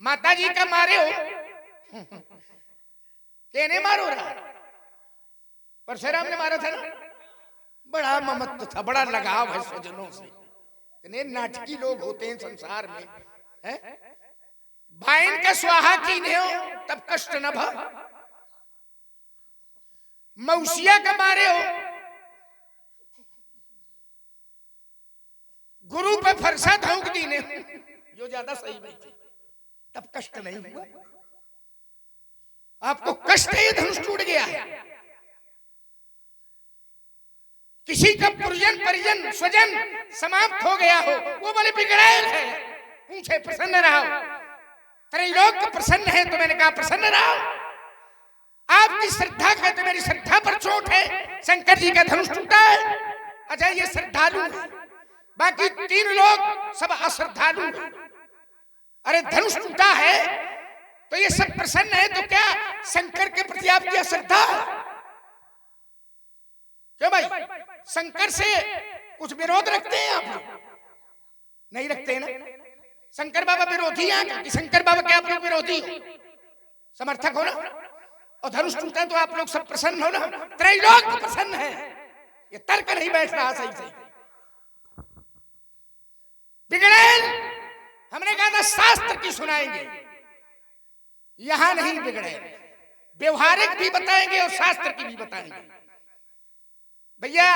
माता जी का मारे हो कहने मारो रहा, परशुराम ने मारा था ना, बड़ा ममत्व था, बड़ा लगाव है स्वजनों से। इतने नाटकी लोग होते हैं संसार में, है? भाइन का स्वाहा कीने हो तब कष्ट न भा, मौसिया का मारे हो, गुरु पे फरसा धोख दीने जो ज्यादा सही नहीं थी, तब कष्ट नहीं हुआ। आपको कष्ट है, धनुष टूट गया है, किसी का परिजन परिजन स्वजन समाप्त हो गया हो, वो बोले बिगड़ैल है, पूछे प्रसन्न रहो, त्रैलोक प्रसन्न है तो मैंने कहा प्रसन्न रहो। आपकी श्रद्धा का तो मेरी श्रद्धा पर चोट है, शंकर जी का धनुष टूटा है, अच्छा ये श्रद्धालु है, बाकी तीन लोग सब अश्रद्धालु हैं। अरे धनुष टूटा है तो ये सब प्रसन्न है, तो क्या शंकर के प्रति आपकी अश्रद्धा है? क्यों भाई, शंकर से कुछ विरोध रखते हैं आप लोग? नहीं रखते हैं ना। शंकर बाबा विरोधी हैं कि शंकर बाबा के आप लोग विरोधी हो? समर्थक हो ना। और धनुष टूटा तो आप लोग सब प्रसन्न हो ना, त्रैलोक प्रसन्न है, ये तर्क नहीं बैठ रहा सही से। बिगड़ैल हमने कहा था शास्त्र की सुनाएंगे, यहां नहीं बिगड़ैल, व्यवहारिक भी बताएंगे और शास्त्र की भी बताएंगे। भैया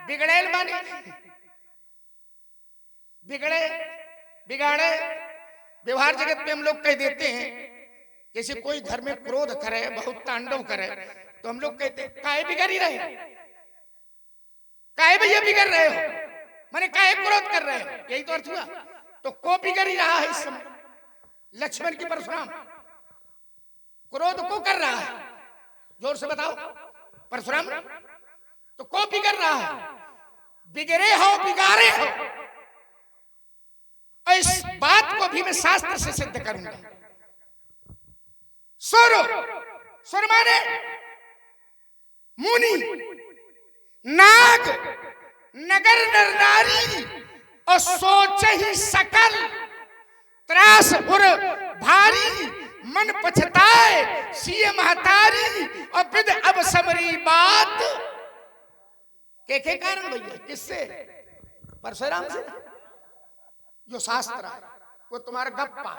बिगड़ैल माने बिगड़े बिगाड़े, व्यवहार जगत में हम लोग कह देते हैं, जैसे कोई घर में क्रोध करे, बहुत तांडव करे, तो हम लोग कहते हैं काहे बिगड़ ही रहे, काहे भैया बिगड़ रहे हो, माने काहे क्रोध कर रहे हो, यही तो अर्थ हुआ। तो को बिगड़ ही रहा है इस समय, लक्ष्मण की परशुराम क्रोध को कर रहा है, जोर से बताओ परशुराम, तो को बिगड़ रहा है, बिगड़े हो बिगाड़े हो। और इस बात को भी मैं शास्त्र से सिद्ध करूंगा। सुर माने मुनि, नाग, नगर नर नारी, और सोच ही सकल, त्रास उर भारी, मन पछताए सीए महतारी, और विद अब समरी बात के कारण भैया, किससे? परशुराम से। जो शास्त्र है वो तुम्हारा गप्पा।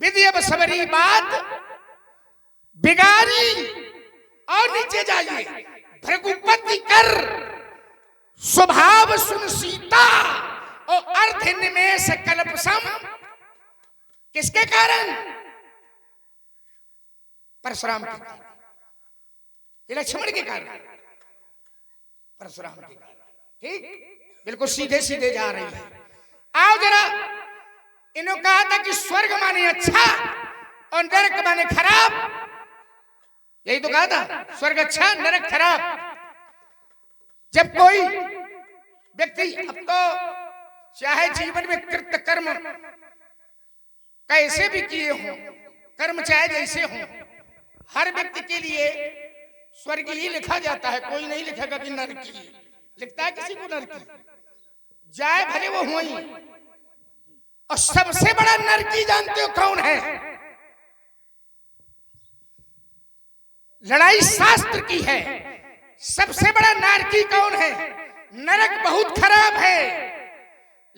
विधि अब समरी बात बिगारी, और नीचे जाइए, भृगुपति कर स्वभाव सुन सीता, और अर्थ निमेष कल्पसम। किसके कारण? परशुराम के कारण, लक्ष्मण के कारण, परशुराम के कारण। ठीक, बिल्कुल सीधे सीधे जा रही है। आओ जरा, इन्होंने कहा था कि स्वर्ग माने अच्छा और नरक माने खराब, यही तो कहा था, स्वर्ग अच्छा नरक खराब। जब कोई व्यक्ति, अब तो चाहे जीवन में कृत कर्म कैसे भी किए हों, कर्म चाहे जैसे हों, हर व्यक्ति के लिए स्वर्ग ही लिखा जाता है, कोई नहीं लिखेगा कि नरकी लिखता है किसी को, नरकी जाए भले वो हुई। और सबसे बड़ा नरकी जानते हो कौन है? लड़ाई शास्त्र की है। सबसे बड़ा नरकी कौन है? नरक बहुत खराब है,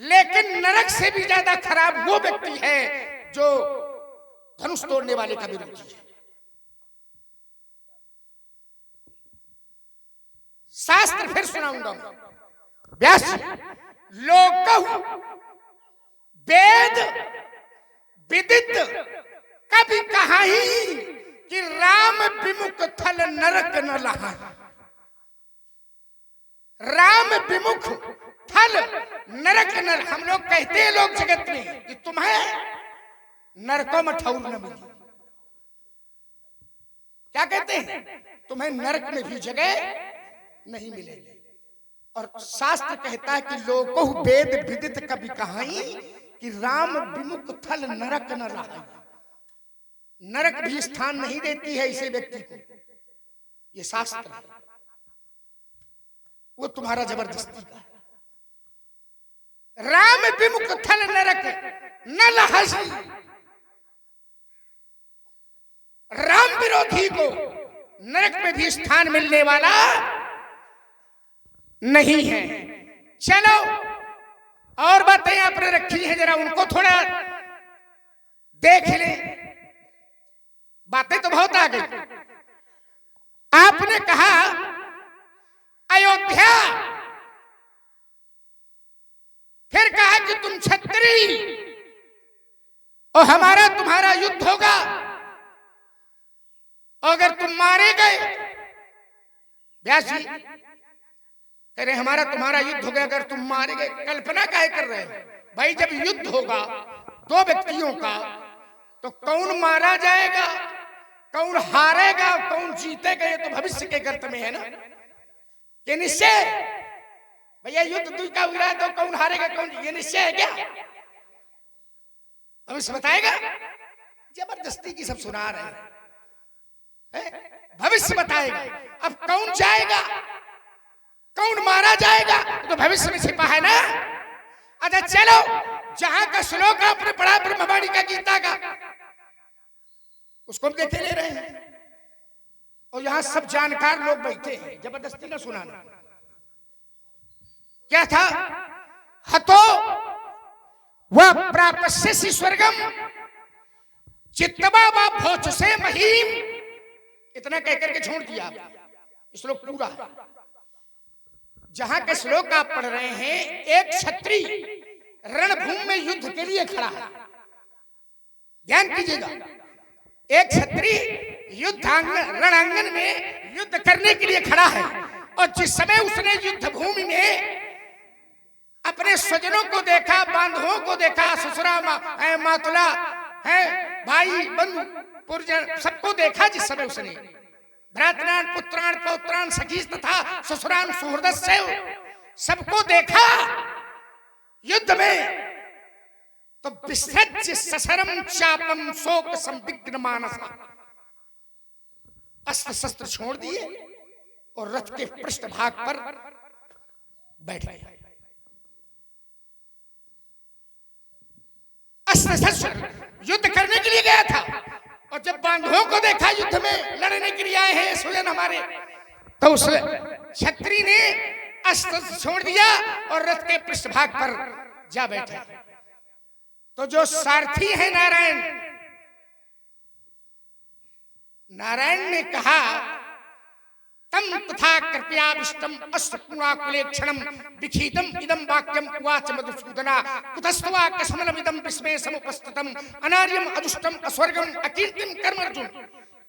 लेकिन नरक से भी ज्यादा खराब वो व्यक्ति है जो धनुष तोड़ने वाले का विरोधी है। शास्त्र फिर सुनाऊंगा। व्यास लोकहु वेद विदित कभी कहा ही कि राम विमुख थल नरक न लहा। राम विमुख थल नरक न, हम लोग कहते हैं लोग जगत में कि तुम्हें नरकों में ठौर न मिली। क्या कहते हैं? तुम्हें नरक में भी जगह नहीं मिलेगी। और शास्त्र कहता है कि लोको वेद विदित कभी कहाई कि राम विमुख थल नरक न रहा। नरक भी स्थान नहीं देती है इसे व्यक्ति को, ये शास्त्र है, वो तुम्हारा जबरदस्ती का है। राम विमुख थल नरक न लहसी। राम विरोधी को नरक में भी स्थान मिलने वाला नहीं है। चलो और बातें आपने रखी हैं, जरा उनको थोड़ा देख ले। बातें तो बहुत आ गई। आपने कहा अयोध्या, फिर कहा कि तुम क्षत्रिय और हमारा तुम्हारा युद्ध होगा, अगर तुम मारे गए। व्यास जी कह रहे हमारा तुम्हारा युद्ध हो गया अगर तुम मारे गए। कल्पना काहे कर रहे हो भाई? जब युद्ध होगा दो व्यक्तियों का, तो कौन मारा जाएगा, कौन हारेगा, कौन जीतेगा, ये तो भविष्य के गर्त में है ना। ये निश्चय भैया, युद्ध दुई का हुआ तो कौन हारेगा कौन, ये निश्चय है क्या? भविष्य बताएगा। जबरदस्ती की सब सुना रहे हैं। भविष्य बताएगा। अब कौन जाएगा, कौन मारा जाएगा, तो भविष्य में छिपा है ना। अच्छा चलो, जहां का श्लोक आपने पढ़ा ब्रह्मवाणी का, गीता का, उसको हम देखे ले रहे हैं। और यहां सब जानकार लोग बैठे हैं, जबरदस्ती ना सुनाना। क्या था? हतो वह प्रापस्यसि स्वर्गम चित्तवा वा भोज से महीम। इतना कहकर के छोड़ दिया श्लोक पूरा। जहां के श्लोक आप पढ़ रहे हैं, एक क्षत्रिय रणभूमि में युद्ध के लिए खड़ा है। ध्यान कीजिएगा, एक क्षत्रिय रणांगन में युद्ध करने के लिए खड़ा है। और जिस समय उसने युद्ध भूमि में अपने स्वजनों को देखा, बांधवों को देखा, ससुरा मातुला है, भाई बंधु पुरजन सबको देखा। जिस समय उसने भ्रातरान पुत्रान पौत्रान सखी तथा ससुरान सुहृदस्य सबको देखा युद्ध में, तो विसृज्य सशरम चापम शोक संविघ्न मानसा, अस्त्र शस्त्र छोड़ दिए और रथ के पृष्ठभाग पर बैठ गए। अस्त्र शस्त्र युद्ध करने के लिए गया था, और जब बांधवों को देखा युद्ध में लड़ने के लिए आए हैं स्वजन हमारे, तो उस क्षत्रिय ने अस्त्र छोड़ दिया और रथ के पृष्ठभाग पर जा बैठा। तो जो सारथी है नारायण, नारायण ने कहा तम तथा कृपयाविष्टम अश्रुकुणाकुले क्षणम विखीतम इदं वाक्यम उवाच मधुसूदना कुतस्त्वा कस्मलमिदं विस्मये समुपस्थितम अनार्यम अदुष्टम अस्वर्गम अकीर्तिम कर्मर्जुन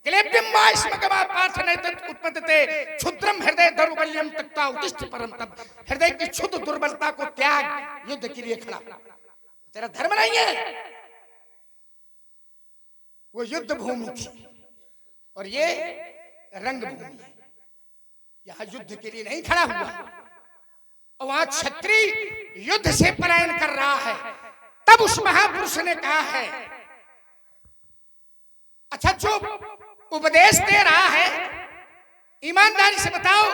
क्लेब्यम वा स्मगमा पार्थ नैतत् उत्पद्यते क्षुद्रम हृदय दौर्बल्यम तक्ता उत्तिष्ठ परम तप। हृदय की क्षुद्र दुर्बलता को त्याग, युद्ध के लिए खड़ा। तेरा धर्म नहीं है। वो युद्ध भूमि थी और ये रंगभूमि है। यहां युद्ध के लिए नहीं खड़ा हुआ, और वहां क्षत्रिय युद्ध से पलायन कर रहा है। तब उस महापुरुष ने कहा है, अच्छा जो उपदेश दे रहा है, ईमानदारी से बताओ,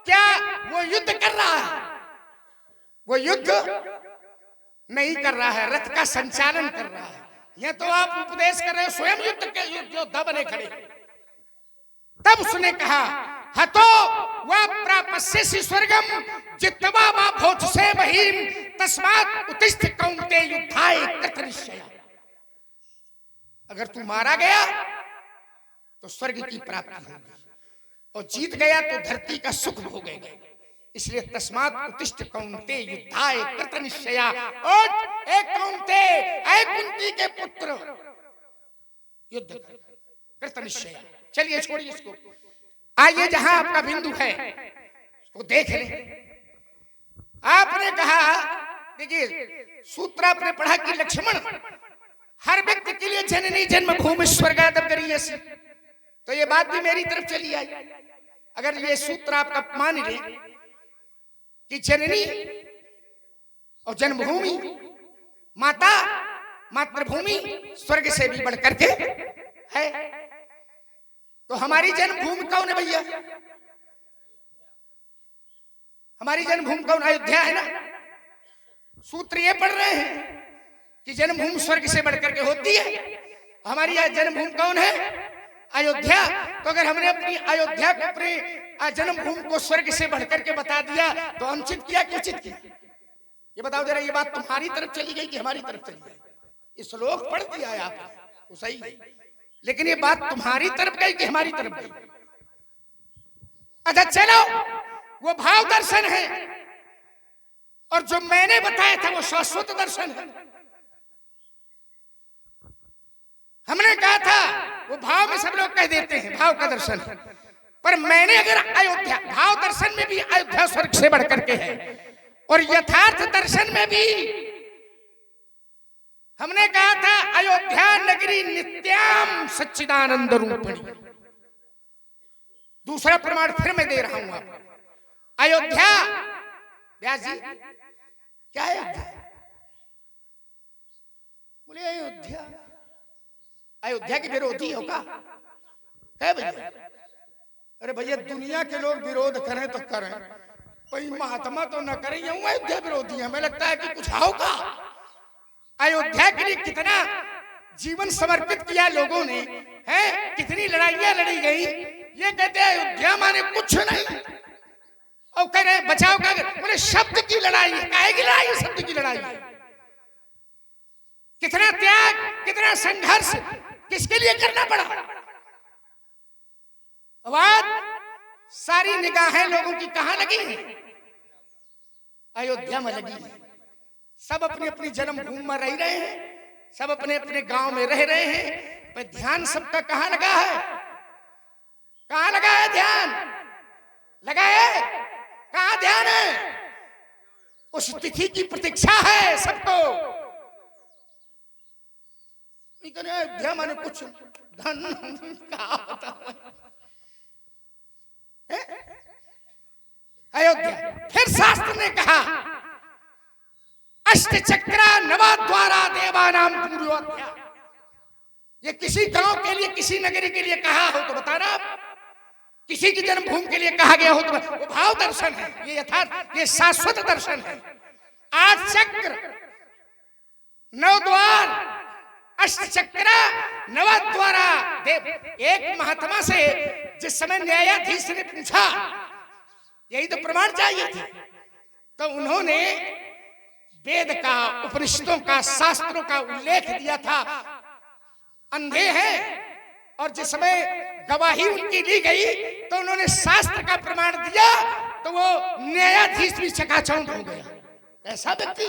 क्या वो युद्ध कर रहा है? वो युद्ध नहीं कर रहा है, रथ का संचालन कर रहा है। यह तो आप उपदेश कर रहे हो, स्वयं युद्ध के योद्धा बने खड़े। तब उसने कहा हतो वह प्रापस्यसि स्वर्गम जित्वा वा भोज से महीम तस्मात् उत्तिष्ठ कौन्तेय युद्धाय कृतनिश्चय। अगर तू मारा गया तो स्वर्ग की प्राप्ति होगी, और जीत गया तो धरती का सुख भोगेगा। इसलिए तस्मात् उत्तिष्ठ कौन्तेय युद्धाय कृतनिश्चय। और एक कौन्तेय, ऐ कुंती के पुत्र, युद्ध कृतनिश्चय। चलिए छोड़िए इसको, आइए जहां आपका बिंदु है उसको देख लें। आपने कहा, देखिए सूत्र आपने पढ़ा कि लक्ष्मण हर व्यक्ति के लिए जननी जन्मभूमि स्वर्गादप करियसि। तो ये बात भी मेरी तरफ चली आई। अगर ये सूत्र आपका मान ले कि जननी और जन्मभूमि, माता मातृभूमि स्वर्ग से भी बढ़ करके है, तो हमारी जन्मभूमि कौन है भैया? हमारी जन्मभूमि कौन? अयोध्या है ना। सूत्र ये पढ़ रहे हैं कि जन्मभूमि स्वर्ग से बढ़कर के होती है। हमारी यह जन्मभूमि कौन है? अयोध्या। तो अगर हमने अपनी अयोध्या को, अपने जन्मभूमि को स्वर्ग से बढ़कर के बता दिया तो अनुचित किया कि उचित किया? ये बताओ जरा, ये बात तुम्हारी तरफ चली गई कि हमारी तरफ चली गई? ये श्लोक पढ़ दिया है आपने, वो सही है, लेकिन ये बात तुम्हारी तरफ गई कि हमारी तरफ गई? अच्छा चलो, वो भाव दर्शन है और जो मैंने बताया था वो शाश्वत दर्शन है। हमने कहा था वो भाव में सब लोग कह देते हैं भाव का दर्शन है, पर मैंने अगर अयोध्या, भाव दर्शन में भी अयोध्या स्वर्ग से बढ़कर के है और यथार्थ दर्शन में भी हमने कहा था अयोध्या नगरी नित्याम सच्चिदानंद रूपिणी। दूसरा प्रमाण फिर मैं दे रहा हूं आपको। अयोध्या, व्यास जी क्या है अयोध्या? बोले अयोध्या, अयोध्या की विरोधी होगा है भैया? अरे भैया, दुनिया के लोग विरोध करें तो करें, कोई महात्मा तो न करें, यूं अयोध्या विरोधी है। हमें लगता है कि कुछ होगा। अयोध्या के लिए कितना जीवन समर्पित किया लोगों ने, हैं? कितनी लड़ाइयां लड़ी गई। ये कहते हैं अयोध्या माने कुछ नहीं और कह रहे बचाओ का, बोले शब्द की लड़ाई है। काहे की लड़ाई? शब्द की लड़ाई है। कितना त्याग, कितना संघर्ष किसके लिए करना पड़ा? अब सारी निगाहें लोगों की कहां लगी हैं? अयोध्या में लगी है। सब अपनी अपनी जन्मभूमि में रह रहे हैं, सब अपने अपने गांव में रह रहे हैं, पर ध्यान सबका कहां लगा है? कहां लगा है ध्यान? लगा है? कहां ध्यान है? उस तिथि की प्रतीक्षा है सबको। अयोध्या माने कुछ धन का होता है। अयोध्या, फिर शास्त्र ने कहा अष्टचक्रा नवद्वारा देवानाम पूर्वोध्या। ये किसी गांव के लिए, किसी नगरी के लिए कहा हो तो बताना, किसी की जन्मभूमि के लिए कहा गया हो तो वो भाव दर्शन है, ये यथार्थ, ये शाश्वत दर्शन है। 8 चक्र, 9 द्वार, अष्टचक्रा नवद्वारा देव। एक महात्मा से जिस समय न्यायाधीश ने पूछा, यही तो प्रमाण चाहिए थे, तो उन्होंने वेद का, उपनिषदों का, शास्त्रों का उल्लेख दिया था। अंधे हैं और जिस समय गवाही उनकी ली गई तो उन्होंने शास्त्र का प्रमाण दिया, तो वो न्यायाधीश भी चकाचौंध हो गया। ऐसा व्यक्ति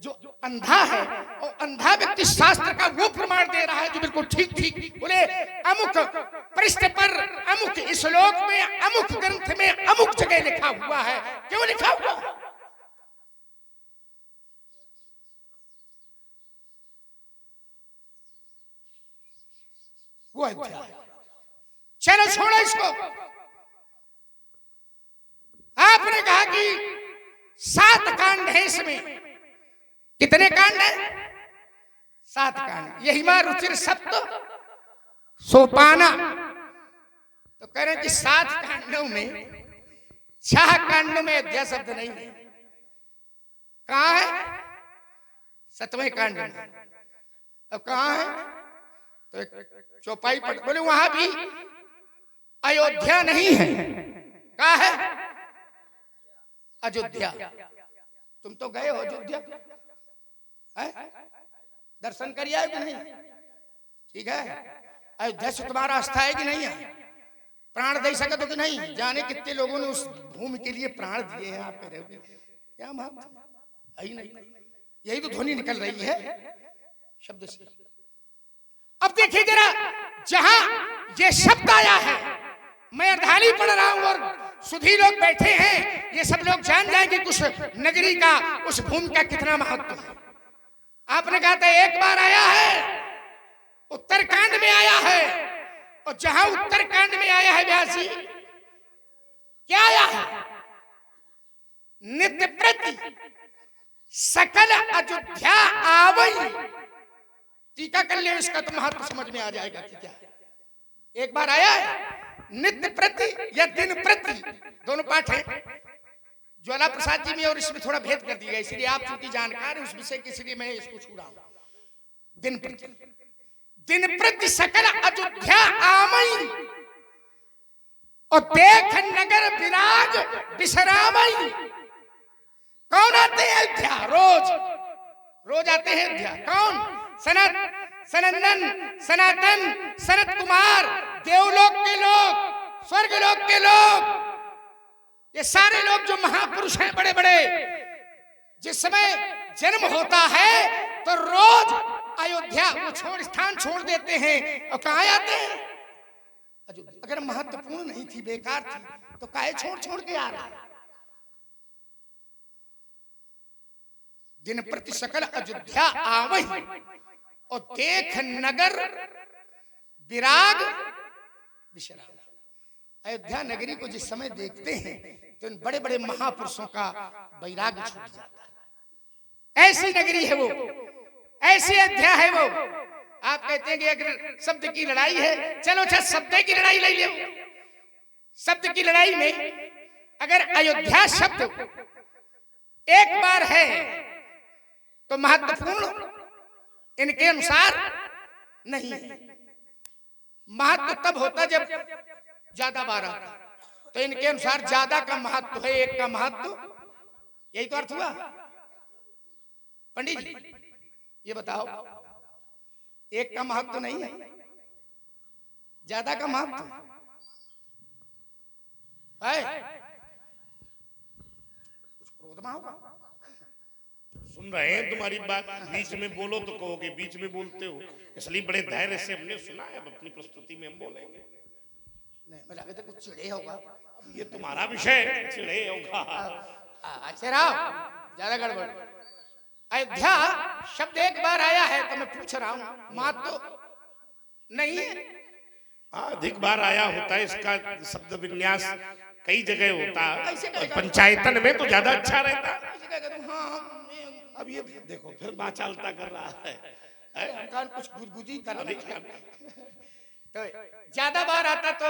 जो अंधा है और अंधा व्यक्ति शास्त्र का वो प्रमाण दे रहा है जो बिल्कुल ठीक ठीक। बोले अमुक पृष्ठ पर, अमुक श्लोक में, अमुक ग्रंथ में, अमुक जगह लिखा हुआ है। क्यों लिखा हुआ? वो अध्याय। चलो छोड़ो इसको। आपने कहा कि 7 कांड है इसमें। कितने कांड है? 7 कांड। यही मां रुचिर सप्त सोपाना। तो कह रहे हैं कि 7 कांडों में 6 कांडों में अध्याय शब्द नहीं है। कहां है? 7वें कांड में। अब कहां है? तो एक चौपाई पढ़, बोले वहां भी अयोध्या नहीं है। कहा है? अयोध्या। तुम तो गए हो अयोध्या, दर्शन कर आए कि नहीं? ठीक है। अयोध्या से तुम्हारा आस्था है कि नहीं है? प्राण दे सके तो कि नहीं? जाने कितने लोगों ने उस भूमि के लिए प्राण दिए हैं। आप कह रहे हो क्या बात है? नहीं, यही तो ध्वनि निकल रही है शब्द से। अब देखिए जरा, जहां ये शब्द आया है, मैं अर्धाली पढ़ रहा हूं और सुधी लोग बैठे हैं, ये सब लोग जान जाएंगे कि उस नगरी का, उस भूमि का कितना महत्व है। आपने कहा था एक बार आया है, उत्तरकांड में आया है, और जहां उत्तरकांड में आया है व्यासी, क्या आया है? नित्य प्रति सकल अयोध्या आवई। टीका कर ले, इसका तो महत्व समझ में आ जाएगा कि क्या है। एक बार आया है, नित्य प्रति या दिन प्रति, दोनों पाठ है। ज्वाला प्रसाद जी में और इसमें थोड़ा भेद कर दिया, इसलिए आप चूंकि जानकार हैं उस विषय के, इसलिए मैं इसको छू रहा हूं। दिन प्रति सकल अयोध्या आमई और देख नगर विराग विश्रामई। कौन आते हैं अयोध्या? रोज आते हैं अयोध्या। कौन? सनंदन, सनातन, सनत कुमार, देवलोक के लोग, स्वर्गलोक के लोग, ये सारे लोग जो महापुरुष हैं बड़े बड़े, जिस समय जन्म होता है तो रोज अयोध्या वो स्थान छोड़ देते हैं और कहाँ आते हैं? अयोध्या। अगर महत्वपूर्ण नहीं थी, बेकार थी, तो काहे छोड़ के आ रहा? दिन प्रति सकल अयोध्या आवहि और देख नगर विराग विश्राम। अयोध्या नगरी को जिस समय देखते हैं तो इन बड़े बड़े महापुरुषों का वैराग्य छूट जाता है। ऐसी नगरी है वो, ऐसी अयोध्या है वो। आप कहते हैं कि अगर शब्द की लड़ाई है, चलो अच्छा शब्द की लड़ाई ले लो। शब्द की लड़ाई में अगर अयोध्या शब्द एक बार है तो महत्वपूर्ण इनके अनुसार नहीं है। महत्व तब होता जब ज्यादा बार आता, तो इनके अनुसार ज्यादा का महत्व है, एक का महत्व। यही तो अर्थ हुआ। पंडित जी ये बताओ, एक का महत्व नहीं है, ज्यादा का महत्व है। क्रोध में होगा। सुन रहे हैं तुम्हारी बात, बीच में बोलो तो कहोगे बीच में बोलते हो, इसलिए बड़े धैर्य से हमने सुना है। अब अपनी प्रस्तुति में हम बोलेंगे। नहीं, मुझे लगा था कुछ चिढ़े होगा। अब ये तुम्हारा विषय, चिढ़े होगा। अच्छा राव, ज्यादा गड़बड़। अयोध्या शब्द एक बार आया है तो मैं पूछ रहा हूँ, महत्व नहीं है? अधिक बार आया होता है, इसका शब्द विन्यास कई जगह होता है। पंचायतन में तो ज्यादा अच्छा रहता है। अब ये देखो फिर बाचालता कर रहा है, कुछ गुदगुदी कर रहा है। तो ज्यादा बार आता तो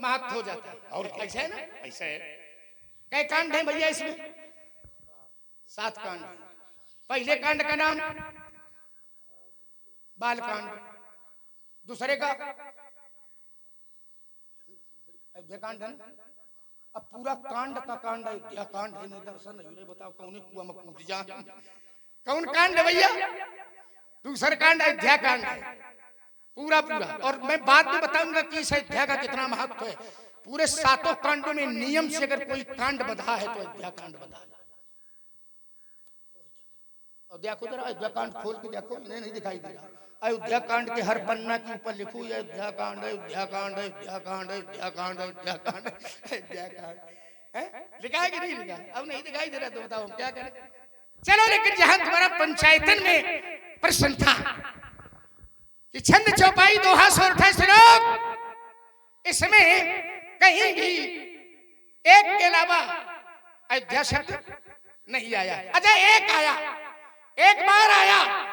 महत्व हो जाता है। और ऐसा है ना? ऐसा है। कई कांड है भैया इसमें? 7 कांड। पहले कांड का नाम बाल कांड, दूसरे का अयोध्या कांड है। अब पूरा कांड का कांड अयोध्या कांड है। दर्शन नहीं, बताओ कौन कुआ में कूद जा। कौन कांड है भैया? दूसरा कांड अयोध्या कांड है पूरा। और मैं बाद में बताऊंगा कि इस अयोध्या का कितना महत्व है। पूरे 7 कांडों में नियम से अगर कोई कांड बधा है तो अयोध्या कांड बधा है। और देखो जरा अयोध्या कांड खोल के देखो, इन्हें नहीं दिखाई दे रहा। अयोध्या कांड के हर पन्ना के ऊपर लिखो अयोध्या कांड, अयोध्या कांड, अयोध्या कांड, अयोध्या कांड, अयोध्या कांड, अयोध्या कांड। लिखा है कि नहीं लिखा? अब नहीं दिखाई दे रहा तो बताओ हम क्या करें? चलो, लेकिन जहां तुम्हारा पंचायतन में प्रश्न था कि छंद चौपाई दोहा सोरठा श्लोक, इसमें कहीं भी एक के अलावा अयोध्या शब्द नहीं आया। अच्छा एक आया, एक बार आया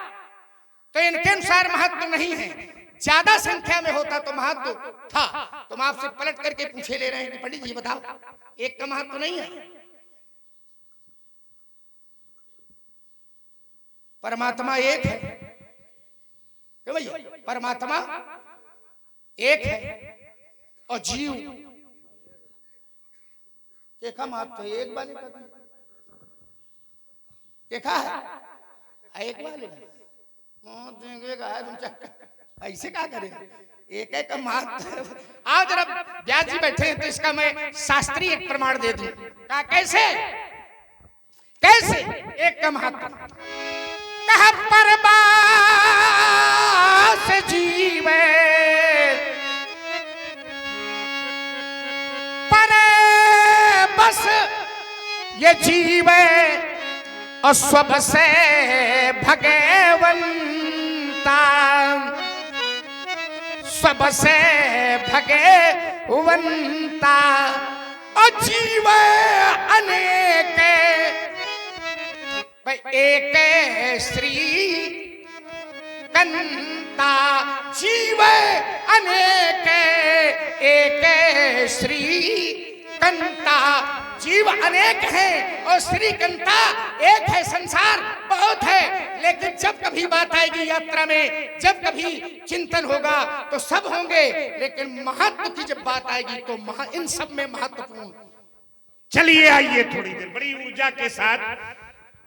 तो इनके अनुसार महत्व नहीं है। ज्यादा संख्या में होता तो महत्व था। तुम आपसे पलट करके पूछे ले रहे हैं कि पंडित जी बताओ, एक का महत्व नहीं है? परमात्मा एक है क्यों भैया? परमात्मा एक है और जीव एक महत्व है। एक वाले का देखा है, एक वाले ऐसे क्या करें? एक एक महत्व। आओ जरा, व्यास जी बैठे हैं तो इसका मैं शास्त्रीय एक प्रमाण दे दूं। कैसे कैसे एक का महत्व? कहा परबास जीवे पर बस ये जीवे और सब से भगवंता, सबसे भगवंता और जीव अनेक एक श्री कंता। जीव अनेक एक श्री कंता, जीव अनेक हैं और श्रीकंता एक है, संसार बहुत है। लेकिन जब कभी बात आएगी यात्रा में, जब कभी चिंतन होगा तो सब होंगे, लेकिन महत्व की जब बात आएगी तो इन सब में महत्वपूर्ण। चलिए आइए थोड़ी देर बड़ी ऊर्जा के साथ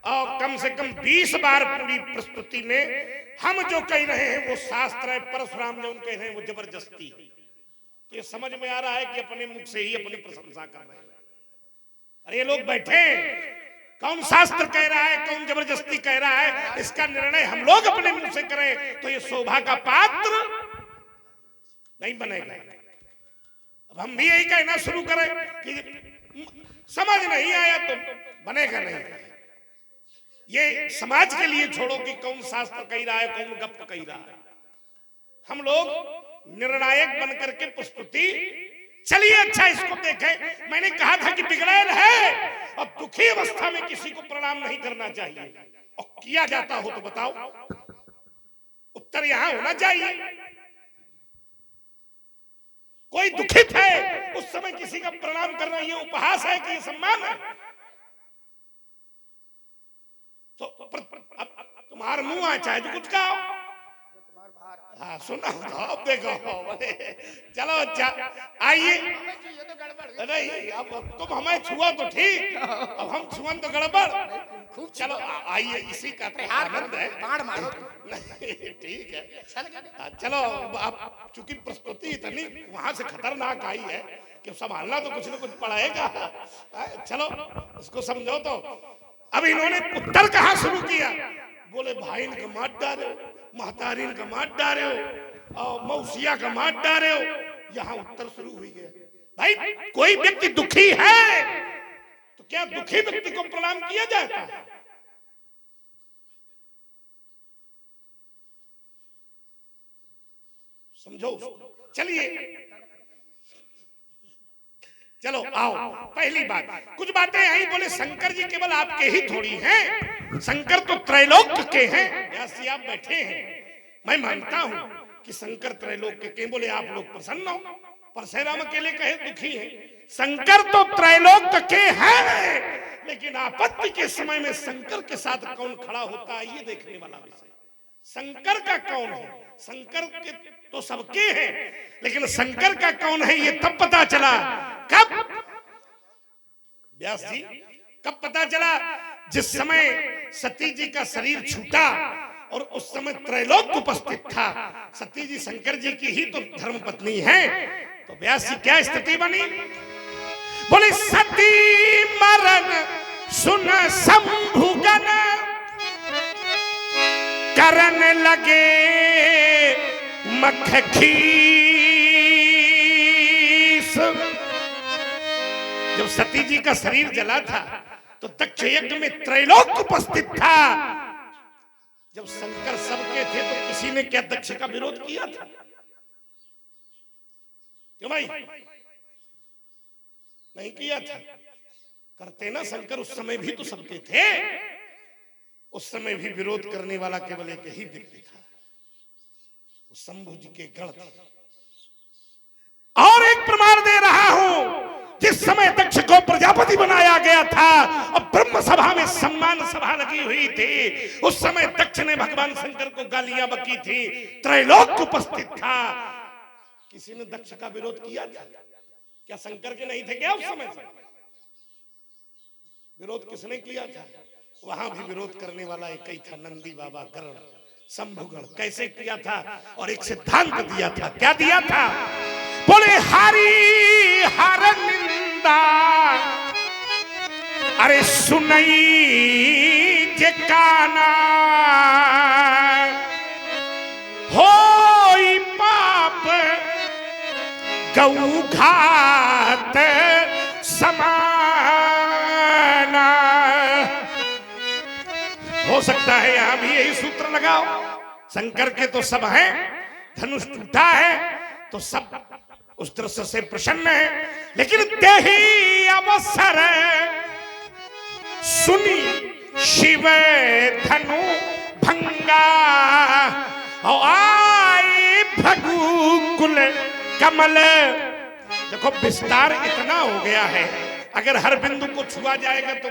और कम से कम 20 बार पूरी प्रस्तुति में हम जो कह रहे हैं वो शास्त्र है, परशुराम जो कह रहे हैं वो जबरदस्ती है। ये समझ में आ रहा है कि अपने मुख से ही अपनी प्रशंसा कर रहे हैं। अरे ये लोग बैठे, कौन शास्त्र कह रहा है, कौन जबरदस्ती कह रहा है, इसका निर्णय हम लोग अपने मुंह से करें तो ये शोभा का पात्र नहीं बनेगा। अब हम भी यही कहना शुरू करें कि समझ नहीं आया तो बनेगा नहीं। ये समाज के लिए छोड़ो कि कौन शास्त्र कह रहा है, कौन गप कह रहा है। हम लोग निर्णायक बनकर के प्रस्तुति। चलिए अच्छा इसको देखें। मैंने कहा था कि बिगड़ैल है और दुखी अवस्था में किसी को प्रणाम नहीं करना चाहिए, और किया जाता हो तो बताओ, उत्तर यहां होना चाहिए। कोई दुखित है उस समय किसी का प्रणाम करना ये उपहास है कि ये सम्मान है? तो तुम्हारा मुंह आ चाहे तो कुछ कहो। हाँ सुना अब देखो। चलो अच्छा आइए। नहीं अब तुम हमें छुआ तो ठीक, अब हम छुअन तो गड़बड़। चलो आइए, इसी का तो आनंद है। ठीक है चलो। आप चूंकि प्रस्तुति इतनी वहां से खतरनाक आई है कि संभालना तो कुछ न कुछ पड़ेगा। चलो इसको समझो। तो अब इन्होंने उत्तर कहाँ शुरू किया? बोले भाई का मार डाले हो, महतारीन का मार डाले हो और मौसिया का मार डाले हो। यहाँ उत्तर शुरू हुई गया। भाई कोई व्यक्ति दुखी है तो क्या दुखी व्यक्ति को प्रणाम किया जाता है? समझो। चलिए चलो आओ। पहली बात, कुछ बातें आई। बोले शंकर जी केवल आपके ही थोड़ी हैं, शंकर तो त्रैलोक के हैं। व्यास जी आप बैठे हैं, मैं मानता हूं कि शंकर त्रैलोक के। बोले आप लोग प्रसन्न हो, परशुराम अकेले कहे दुखी हैं। शंकर तो त्रैलोक के हैं, लेकिन आपत्ति के समय में शंकर के साथ कौन खड़ा होता है ये देखने वाला विषय। शंकर का कौन है? शंकर के तो सबके हैं, लेकिन शंकर का कौन है ये तब पता चला। कब व्यास जी कब पता चला? जिस समय सती जी का शरीर छूटा और उस समय त्रैलोक उपस्थित था। सती जी शंकर जी की ही तो धर्म पत्नी है। तो व्यास जी क्या स्थिति बनी? बोले सती मरण सुन शंभुगन करन लगे मखखीस। जब सती जी का शरीर जला था तो दक्ष यज्ञ में त्रैलोक उपस्थित था। जब शंकर सबके थे तो किसी ने क्या दक्ष का विरोध किया था? क्यों भाई नहीं किया था? करते ना शंकर, उस समय भी तो सबके थे। उस समय भी विरोध करने वाला केवल एक ही व्यक्ति था, वो शंभु जी के गण थे। और एक प्रमाण दे रहा हूं, जिस समय दक्ष को प्रजापति बनाया गया था और ब्रह्म सभा में सम्मान सभा लगी हुई थी, उस समय दक्ष ने भगवान शंकर को गालियां बकी थी, त्रैलोक उपस्थित था। किसी ने दक्ष का विरोध किया था क्या? शंकर के नहीं थे क्या उस समय? विरोध किसने किया था? वहां भी विरोध करने वाला एक ही था, नंदी बाबा गरुड़ शंभुगण। कैसे किया था? और एक सिद्धांत दिया था। क्या दिया था? बोले हरि हर निंदा अरे सुनई जे काना होई पाप गौ घात समाना। हो सकता है यहां भी यही सूत्र लगाओ। शंकर के तो सब हैं, धनुष टूटा है तो सब उस दृश्य से प्रसन्न है, लेकिन देही अवसर सुनी शिव धनु भंगा और आई भगु कुल कमल। देखो विस्तार इतना हो गया है अगर हर बिंदु को छुआ जाएगा तो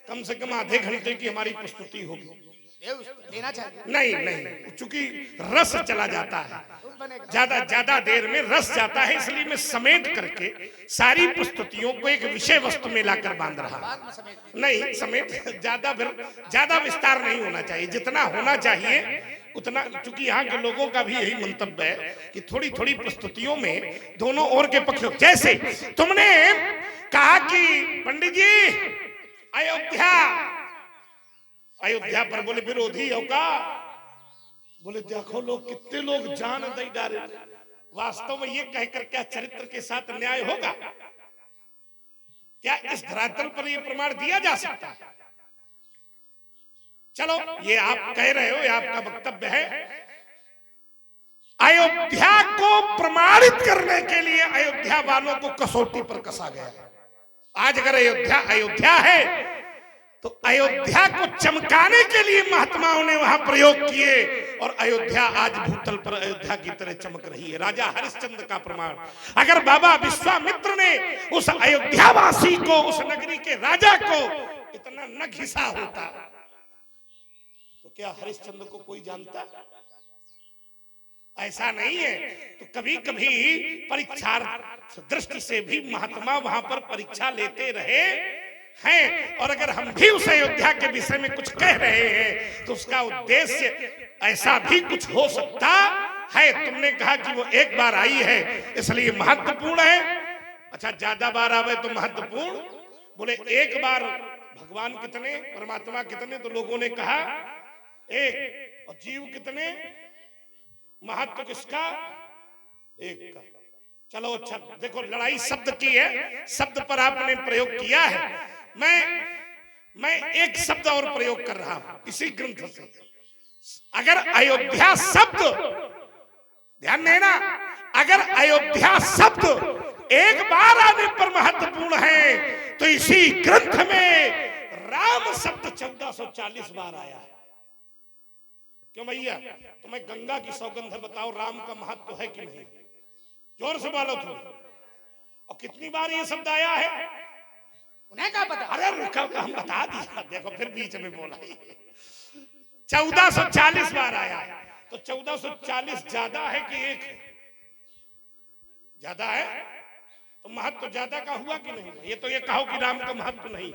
कम से कम आधे घंटे की हमारी प्रस्तुति होगी। लेना चाहिए। नहीं नहीं, चूंकि रस चला जाता है, ज्यादा देर में रस जाता है, इसलिए मैं समेट करके सारी प्रस्तुतियों को एक विषय वस्तु में लाकर बांध रहा। नहीं समेट, ज्यादा विस्तार नहीं होना चाहिए, जितना होना चाहिए उतना। चूंकि यहाँ के लोगों का भी यही मंतव्य है कि थोड़ी थोड़ी प्रस्तुतियों में दोनों ओर के पक्ष। जैसे तुमने कहा कि पंडित जी अयोध्या पर बोले विरोधी हो का, बोले देखो लोग कितने लोग जान नहीं डाले। वास्तव में ये कहकर क्या चरित्र के साथ न्याय होगा? क्या इस धरातल पर यह प्रमाण दिया जा सकता है? चलो ये आप कह रहे हो, ये आपका वक्तव्य है। अयोध्या को प्रमाणित करने के लिए अयोध्या वालों को कसौटी पर कसा गया। आज अगर अयोध्या है तो अयोध्या को चमकाने के लिए महात्माओं ने वहां प्रयोग किए, और अयोध्या आज भूतल पर अयोध्या की तरह चमक रही है। राजा हरिश्चंद्र का प्रमाण। अगर बाबा विश्वामित्र ने उस अयोध्यावासी को, उस नगरी के राजा को इतना न घिसा होता तो क्या हरिश्चंद्र को कोई जानता? ऐसा नहीं है। तो कभी कभी परीक्षार्थ दृष्टि से भी महात्मा वहां पर परीक्षा लेते रहे हैं। और अगर हम भी उस अयोध्या के विषय में कुछ कह रहे हैं तो उसका उद्देश्य ऐसा भी कुछ हो सकता है। तुमने कहा कि वो एक बार आई है इसलिए महत्वपूर्ण है। अच्छा, ज्यादा बार आवे तो महत्वपूर्ण? बोले एक बार भगवान कितने, परमात्मा कितने? तो लोगों ने कहा एक। और जीव कितने? महत्व किसका? एक का। चलो अच्छा, देखो लड़ाई शब्द की है, शब्द पर आपने प्रयोग किया है। मैं एक शब्द और प्रयोग कर रहा हूं इसी ग्रंथ से। अगर अयोध्या शब्द, ध्यान देना, अगर अयोध्या शब्द एक बार आने पर महत्वपूर्ण है तो इसी ग्रंथ में राम शब्द 1440 बार आया है। क्यों भैया? तुम्हें गंगा की सौगंध बताओ, राम का महत्व है कि नहीं? जोर से बोलो तुम। और कितनी बार ये शब्द आया है उन्हें क्या पता? अरे रुका, हम बता दिया। देखो फिर बीच में बोला। 1440 बार आया है। तो 1440 ज्यादा है कि एक है? ज्यादा है। तो महत्व ज्यादा का हुआ कि नहीं? ये तो ये कहो कि राम का महत्व नहीं।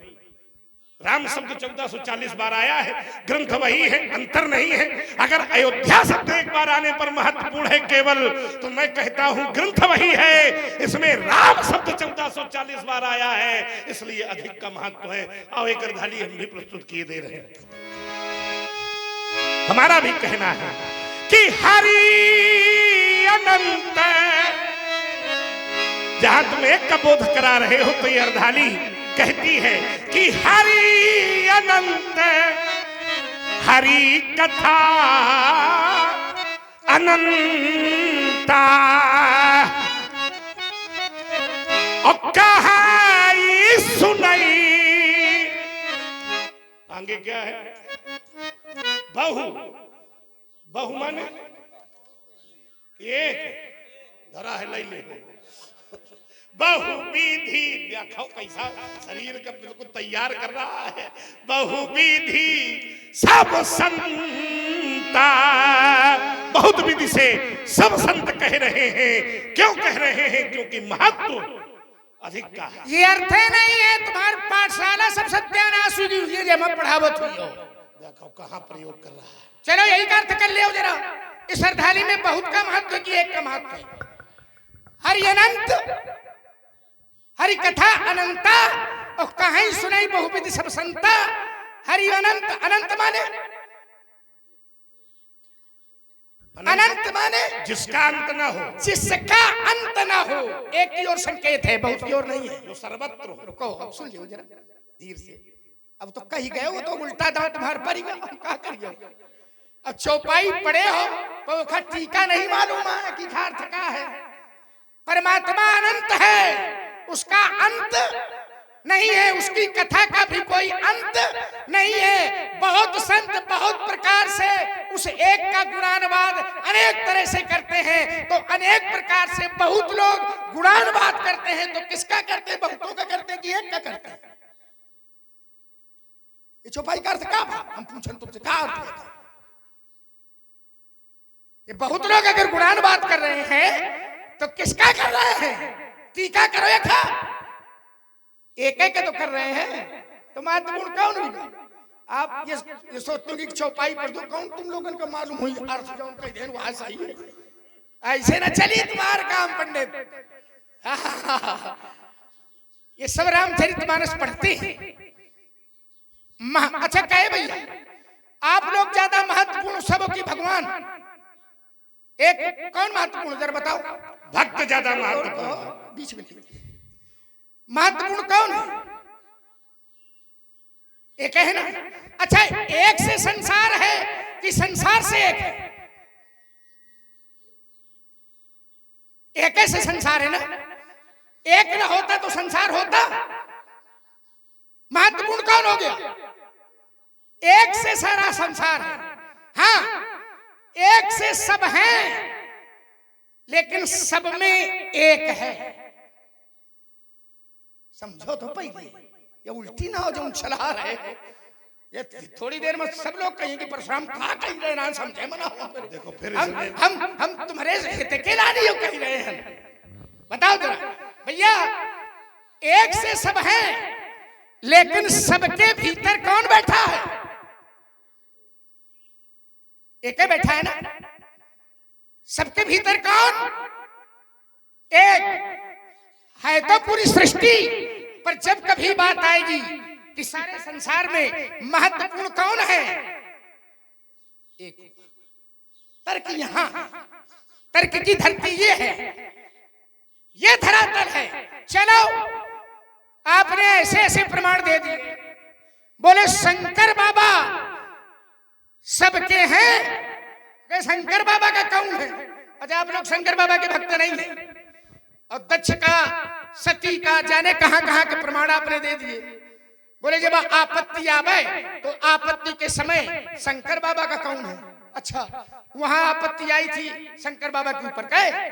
राम शब्द 1440 बार आया है, ग्रंथ वही है, अंतर नहीं है। अगर अयोध्या शब्द एक बार आने पर महत्वपूर्ण है केवल, तो मैं कहता हूं ग्रंथ वही है, इसमें राम शब्द 1440 बार आया है, इसलिए अधिक का महत्व है। आओ एक अर्धाली हम भी प्रस्तुत किए दे रहे हैं। हमारा भी कहना है कि हरि अनंत। जहां तुम एक का बोध करा रहे हो तो ये अर्धाली कहती है कि हरि अनंत, हरि कथा अनंता, और कहाई सुनाई। आगे क्या है? बहु। बहु माने एक धरा है, ले ले। बहुविधि, देखो कैसा शरीर का बिल्कुल तैयार कर रहा है। बहुविधि सब संता, बहुत विधि से सब संत कह रहे हैं। क्यों कह रहे हैं? क्योंकि महत्व अधिक का है। ये अर्थ नहीं है तुम्हारी पाठशाला सब सत्यानाश हुई है जब मैं पढ़ावत हुई हो। देखो कहाँ प्रयोग कर रहा है। चलो यही का अर्थ कर ले जरा। इस अर्धाली में बहुत का महत्व की एक का महत्व है। हरि अनंत, हरि कथा अनंता, और कहाई सुनाई बहुविधि सब संता। हरि अनंत, अनंत माने अनंत माने जिसका अंत ना हो, जिसका अंत ना हो। एक की ओर संकेत है, बहुत की ओर नहीं है। जो सर्वत्र हो। रुको, अब सुन लियो जरा धीर से। अब तो कही गए हो तो उल्टा दांत मार पड़ी गया, हम क्या करिए? अब चौपाई पड़े हो तो टीका नहीं मालूम है कि अर्थ क्या है। परमात्मा अनंत है, उसका अंत नहीं है, उसकी कथा का भी कोई अंत नहीं है। बहुत संत बहुत प्रकार से उस एक का गुणानुवाद अनेक तरह से करते हैं। तो अनेक प्रकार से बहुत लोग गुणानुवाद करते हैं, तो किसका करते हैं? बहुतों का करते हैं कि एक का करते हैं? ये चौपाई का अर्थ क्या था? हम पूछें तुमसे, क्या अर्थ है? ये बहुत लोग अगर गुणानुवाद कर रहे हैं तो किसका कर रहे हैं? टीका करो या खा? एक एक तो कर रहे हैं, तो महत्वपूर्ण कौन होगा? आप ये सोचते हो कि चौपाई पढ़ दो, कौन तुम लोगों को मालूम हुई अर्थ जो उनका देन वहां सही है? ऐसे ना चलिए तुम्हारा काम पंडित। ये सब रामचरितमानस पढ़ते हैं। अच्छा कहे भैया, आप लोग ज्यादा महत्वपूर्ण सब की भगवान एक कौन महत्वपूर्ण जरा बताओ? भक्त ज्यादा महत्वपूर्ण। बीच में महत्वपूर्ण कौन है? एक है ना? अच्छा, एक से संसार है कि संसार से एक है? एक से संसार है ना? एक ना होता तो संसार होता? महत्वपूर्ण कौन हो गया? एक से सारा संसार है। हाँ, एक से सब हैं, लेकिन सब में एक है। समझो तो पहले, ये उल्टी ना हो जो चला रहे हो। ये थोड़ी देर में सब लोग कहेंगे परशुराम कहाँ कह रहे ना समझे मना। देखो फिर हम तुम्हारे हित के लानी हो कह रहे हैं। बताओ जरा भैया, एक से सब हैं, लेकिन सबके भीतर कौन बैठा है? एक ही बैठा है ना? सबके भीतर कौन? एक है। तो पूरी सृष्टि पर जब कभी बात आएगी कि सारे संसार में महत्वपूर्ण कौन है? एक। तर्क यहां, तर्क की धरती ये है, ये धरातल है। चलो, आपने ऐसे ऐसे प्रमाण दे दिए, बोले शंकर बाबा सबके हैं। शंकर बाबा का कौन है? अच्छा, आप लोग शंकर बाबा के भक्त नहीं है। और दक्ष का, सती का, जाने कहां कहां के प्रमाण आपने दे दिए। बोले जब आपत्ति आवे तो आपत्ति के समय शंकर बाबा का कौन है? अच्छा, वहां आपत्ति आई थी शंकर बाबा के ऊपर, कहे